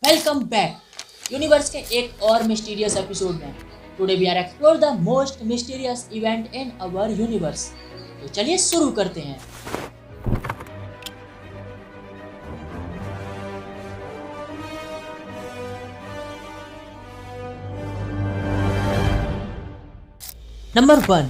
Welcome back universe के एक और मिस्टीरियस एपिसोड में। Today we are explore the most mysterious event in our universe. तो चलिए शुरू करते हैं। नंबर 1।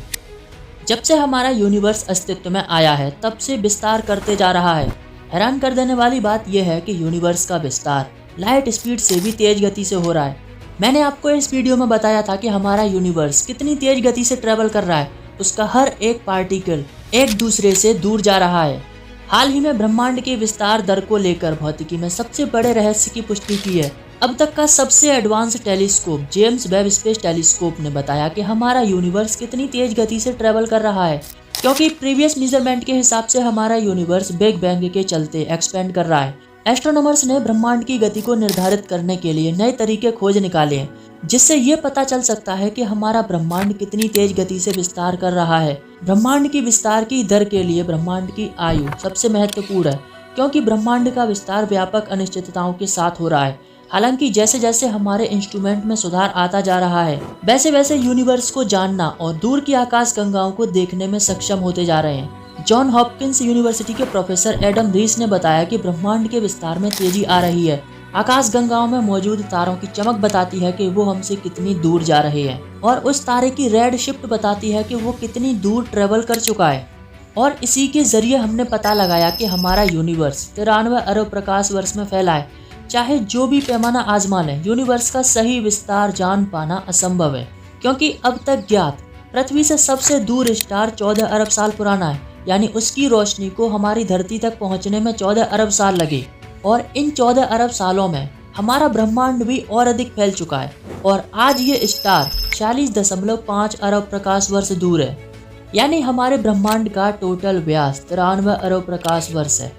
जब से हमारा यूनिवर्स अस्तित्व में आया है तब से विस्तार करते जा रहा है। हैरान कर देने वाली बात यह है कि यूनिवर्स का विस्तार लाइट स्पीड से भी तेज गति से हो रहा है। मैंने आपको इस वीडियो में बताया था कि हमारा यूनिवर्स कितनी तेज गति से ट्रेवल कर रहा है। उसका हर एक पार्टिकल एक दूसरे से दूर जा रहा है। हाल ही में ब्रह्मांड के विस्तार दर को लेकर भौतिकी में सबसे बड़े रहस्य की पुष्टि की है। अब तक का सबसे advance telescope James Webb space telescope ने बताया कि हमारा यूनिवर्स कितनी तेज गति से ट्रेवल कर रहा है, क्योंकि प्रीवियस मेजरमेंट के हिसाब से हमारा यूनिवर्स बिग बैंग के चलते एक्सपेंड कर रहा है। एस्ट्रोनॉमर्स ने ब्रह्मांड की गति को निर्धारित करने के लिए नए तरीके खोज निकाले हैं, जिससे ये पता चल सकता है कि हमारा ब्रह्मांड कितनी तेज गति से विस्तार कर रहा है। ब्रह्मांड की विस्तार की दर के लिए ब्रह्मांड की आयु सबसे महत्वपूर्ण है, क्योंकि ब्रह्मांड का विस्तार व्यापक अनिश्चितताओं के साथ हो रहा है। हालांकि जैसे जैसे हमारे इंस्ट्रूमेंट में सुधार आता जा रहा है, वैसे वैसे यूनिवर्स को जानना और दूर की आकाश गंगाओं को देखने में सक्षम होते जा रहे हैं। जॉन हॉपकिंस यूनिवर्सिटी के प्रोफेसर एडम रीस ने बताया कि ब्रह्मांड के विस्तार में तेजी आ रही है। आकाश गंगाओं में मौजूद तारों की चमक बताती है कि वो हमसे कितनी दूर जा रहे हैं, और उस तारे की रेड शिफ्ट बताती है कि वो कितनी दूर ट्रेवल कर चुका है। और इसी के जरिए हमने पता लगाया कि हमारा यूनिवर्स 93 अरब प्रकाश वर्ष में फैला है। चाहे जो भी पैमाना आजमा लें, यूनिवर्स का सही विस्तार जान पाना असंभव है, क्योंकि अब तक ज्ञात पृथ्वी से सबसे दूर स्टार 14 अरब साल पुराना है। यानी उसकी रोशनी को हमारी धरती तक पहुंचने में 14 अरब साल लगे, और इन 14 अरब सालों में हमारा ब्रह्मांड भी और अधिक फैल चुका है। और आज ये स्टार 46.5 अरब प्रकाश वर्ष दूर है। यानी हमारे ब्रह्मांड का टोटल व्यास 93 अरब प्रकाश वर्ष है,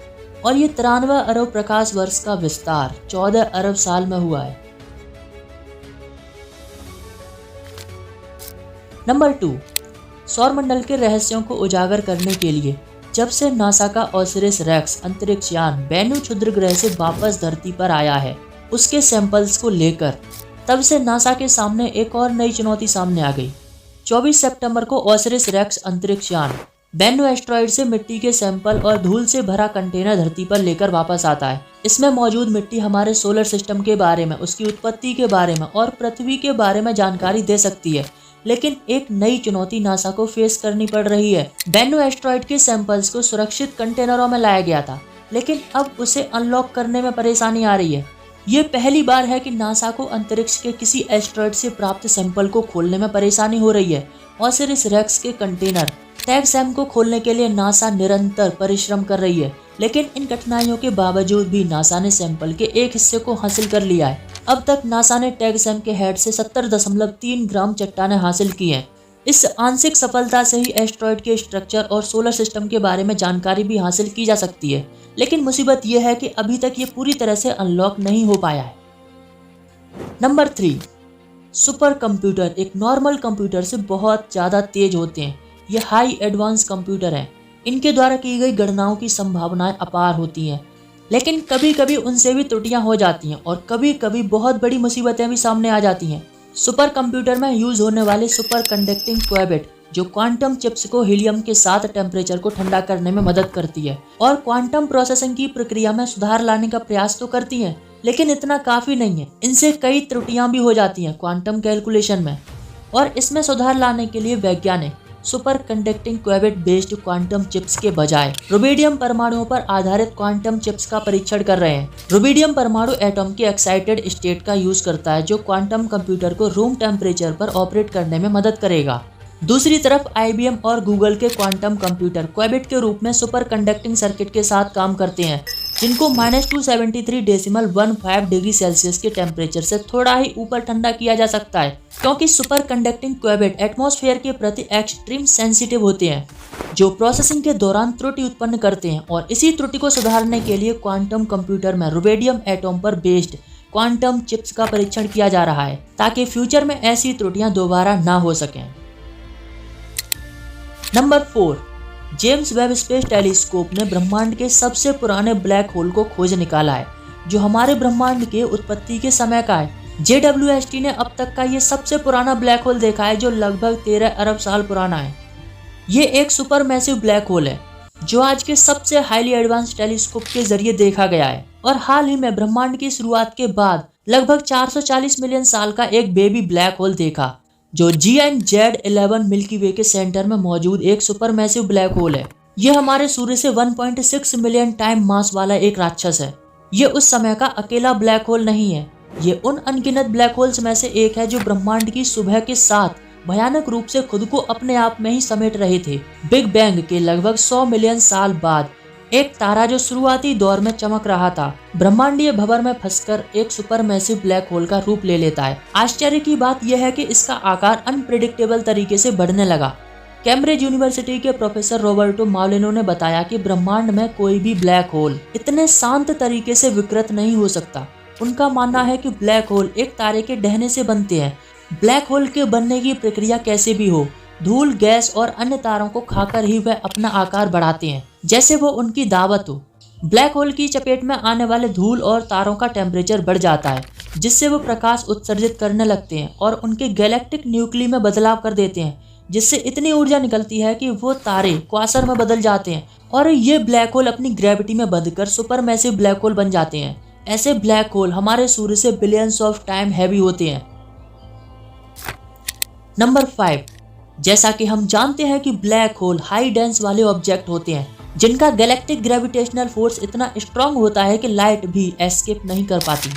और ये 93 अरब प्रकाश वर्ष का विस्तार 14 अरब साल में हुआ है। नंबर 2। सौरमंडल के रहस्यों को उजागर करने के लिए जब से नासा का ओसिरिस रेक्स अंतरिक्ष यान बेनू क्षुद्र ग्रह से वापस धरती पर आया है, उसके सैंपल्स को लेकर तब से नासा के सामने एक और नई चुनौती सामने आ गई। 24 सितंबर को ओसिरिस रेक्स अंतरिक्ष यान बेनू एस्ट्रॉइड से मिट्टी के सैंपल और धूल से भरा कंटेनर धरती पर लेकर वापस आता है। इसमें मौजूद मिट्टी हमारे सोलर सिस्टम के बारे में, उसकी उत्पत्ति के बारे में और पृथ्वी के बारे में जानकारी दे सकती है। लेकिन एक नई चुनौती नासा को फेस करनी पड़ रही है। बेनू एस्ट्रॉइड के सैंपल्स को सुरक्षित कंटेनरों में लाया गया था, लेकिन अब उसे अनलॉक करने में परेशानी आ रही है। ये पहली बार है कि नासा को अंतरिक्ष के किसी एस्ट्रॉइड से प्राप्त सैंपल को खोलने में परेशानी हो रही है। ओसिरिस रेक्स के कंटेनर टैग सैम को खोलने के लिए नासा निरंतर परिश्रम कर रही है, लेकिन इन कठिनाइयों के बावजूद भी नासा ने सैंपल के एक हिस्से को हासिल कर लिया है। अब तक नासा ने टैग सैम के हेड से 70.3 ग्राम चट्टानें हासिल की हैं। इस आंशिक सफलता से ही एस्ट्रॉइड के स्ट्रक्चर और सोलर सिस्टम के बारे में जानकारी भी हासिल की जा सकती है। लेकिन मुसीबत यह है कि अभी तक ये पूरी तरह से अनलॉक नहीं हो पाया है। नंबर 3। सुपर कंप्यूटर एक नॉर्मल कंप्यूटर से बहुत ज़्यादा तेज होते हैं। ये हाई एडवांस कंप्यूटर हैं। इनके द्वारा की गई गणनाओं की संभावनाएं अपार होती हैं, लेकिन कभी कभी उनसे भी त्रुटियां हो जाती हैं, और कभी कभी बहुत बड़ी मुसीबतें भी सामने आ जाती हैं। सुपर कंप्यूटर में यूज होने वाली सुपर कंडक्टिंग क्वेबिट, जो क्वांटम चिप्स को हीलियम के साथ टेम्परेचर को ठंडा करने में मदद करती है और क्वांटम प्रोसेसिंग की प्रक्रिया में सुधार लाने का प्रयास तो करती हैं, लेकिन इतना काफी नहीं है। इनसे कई त्रुटियां भी हो जाती हैं क्वांटम कैलकुलेशन में, और इसमें सुधार लाने के लिए वैज्ञानिक superconducting qubit based quantum chips के बजाय रुबिडियम परमाणुओं पर आधारित क्वांटम चिप्स का परीक्षण कर रहे हैं। रुबिडियम परमाणु एटम के एक्साइटेड स्टेट का यूज करता है, जो क्वांटम कंप्यूटर को रूम टेम्परेचर पर ऑपरेट करने में मदद करेगा। दूसरी तरफ IBM और गूगल के क्वांटम कंप्यूटर क्वेबिट के रूप में सुपर कंडक्टिंग सर्किट के साथ काम करते हैं, जिनको -273.15 डिग्री सेल्सियस के टेम्परेचर से थोड़ा ही ऊपर ठंडा किया जा सकता है, क्योंकि सुपर कंडक्टिंग क्वेबिट एटमॉस्फेयर के प्रति एक्सट्रीम सेंसिटिव होते हैं, जो प्रोसेसिंग के दौरान त्रुटि उत्पन्न करते हैं। और इसी त्रुटि को सुधारने के लिए क्वांटम कंप्यूटर में रुबिडियम एटम पर बेस्ड क्वांटम चिप्स का परीक्षण किया जा रहा है, ताकि फ्यूचर में ऐसी त्रुटियां दोबारा ना हो सकें। Number 4। James Webb space telescope ने ब्रह्मांड के सबसे पुराने ब्लैक होल को खोज निकाला है। जो हमारे ब्रह्मांड के उत्पत्ति के समय का है। JWST ने अब तक का ये सबसे पुराना ब्लैक होल देखा है, जो लगभग 13 अरब साल पुराना है। ये एक सुपर मैसिव ब्लैक होल है जो आज के सबसे हाईली एडवांस टेलीस्कोप के जरिए देखा गया है, और हाल ही में ब्रह्मांड की शुरुआत के बाद लगभग 440 मिलियन साल का एक बेबी ब्लैक होल देखा, जो GN-Z11 मिल्की वे के सेंटर में मौजूद एक सुपर मैसिव ब्लैक होल है। यह हमारे सूर्य से 1.6 मिलियन टाइम मास वाला एक राक्षस है। ये उस समय का अकेला ब्लैक होल नहीं है, ये उन अनगिनत ब्लैक होल्स में से एक है जो ब्रह्मांड की सुबह के साथ भयानक रूप से खुद को अपने आप में ही समेट रहे थे। बिग बैंग के लगभग 100 मिलियन साल बाद एक तारा जो शुरुआती दौर में चमक रहा था, ब्रह्मांडीय भंवर में फंसकर एक सुपर मैसिव ब्लैक होल का रूप ले लेता है। आश्चर्य की बात यह है कि इसका आकार अनप्रेडिक्टेबल तरीके से बढ़ने लगा। कैम्ब्रिज यूनिवर्सिटी के प्रोफेसर रॉबर्टो माउलिनो ने बताया कि ब्रह्मांड में कोई भी ब्लैक होल इतने शांत तरीके से विकृत नहीं हो सकता। उनका मानना है कि ब्लैक होल एक तारे के ढहने से बनते हैं। ब्लैक होल के बनने की प्रक्रिया कैसे भी हो, धूल, गैस और अन्य तारों को खाकर ही वह अपना आकार बढ़ाते हैं, जैसे वो उनकी दावत हो। ब्लैक होल की चपेट में आने वाले धूल और तारों का टेम्परेचर बढ़ जाता है, जिससे वो प्रकाश उत्सर्जित करने लगते हैं और उनके गैलेक्टिक न्यूक्ली में बदलाव कर देते हैं, जिससे इतनी ऊर्जा निकलती है कि वो तारे क्वासर में बदल जाते हैं और ये ब्लैक होल अपनी ग्रेविटी में बंधकर सुपर मैसिव ब्लैक होल बन जाते हैं। ऐसे ब्लैक होल हमारे सूर्य से बिलियंस ऑफ टाइम हैवी होते हैं। नंबर 5, जैसा कि हम जानते हैं कि ब्लैक होल हाई डेंस वाले ऑब्जेक्ट होते हैं जिनका गैलेक्टिक ग्रेविटेशनल फोर्स इतना स्ट्रांग होता है कि लाइट भी एस्केप नहीं कर पाती।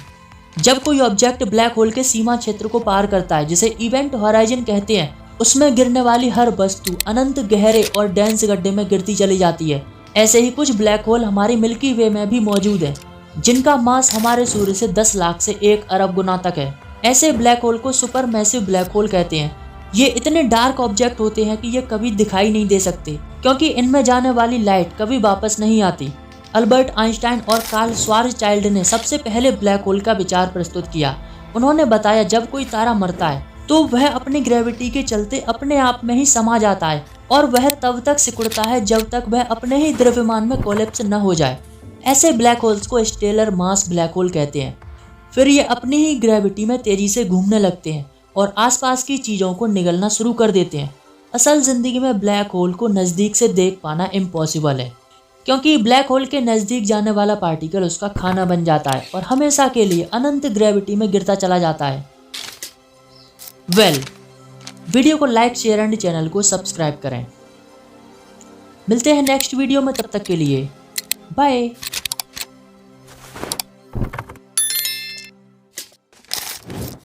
जब कोई ऑब्जेक्ट ब्लैक होल के सीमा क्षेत्र को पार करता है, जिसे इवेंट होराइजन कहते हैं, उसमें गिरने वाली हर वस्तु अनंत गहरे और डेंस गड्ढे में गिरती चली जाती है। ऐसे ही कुछ ब्लैक होल हमारी मिल्की वे में भी मौजूद है, जिनका मास हमारे सूर्य से 10 लाख से 1 अरब गुना तक है। ऐसे ब्लैक होल को सुपर मैसिव ब्लैक होल कहते हैं। ये इतने डार्क ऑब्जेक्ट होते हैं कि ये कभी दिखाई नहीं दे सकते, क्योंकि इनमें जाने वाली लाइट कभी वापस नहीं आती। अल्बर्ट आइंस्टाइन और कार्ल श्वार्ज़चाइल्ड ने सबसे पहले ब्लैक होल का विचार प्रस्तुत किया। उन्होंने बताया, जब कोई तारा मरता है तो वह अपनी ग्रेविटी के चलते अपने आप में ही समा जाता है, और वह तब तक सिकुड़ता है जब तक वह अपने ही द्रव्यमान में कोलैप्स न हो जाए। ऐसे ब्लैक होल्स को स्टेलर मास ब्लैक होल कहते हैं। फिर ये अपनी ही ग्रेविटी में तेजी से घूमने लगते हैं और आसपास की चीज़ों को निगलना शुरू कर देते हैं। असल ज़िंदगी में ब्लैक होल को नज़दीक से देख पाना इम्पॉसिबल है, क्योंकि ब्लैक होल के नज़दीक जाने वाला पार्टिकल उसका खाना बन जाता है और हमेशा के लिए अनंत ग्रेविटी में गिरता चला जाता है। वीडियो को लाइक, शेयर एंड चैनल को सब्सक्राइब करें। मिलते हैं नेक्स्ट वीडियो में, तब तक के लिए बाय।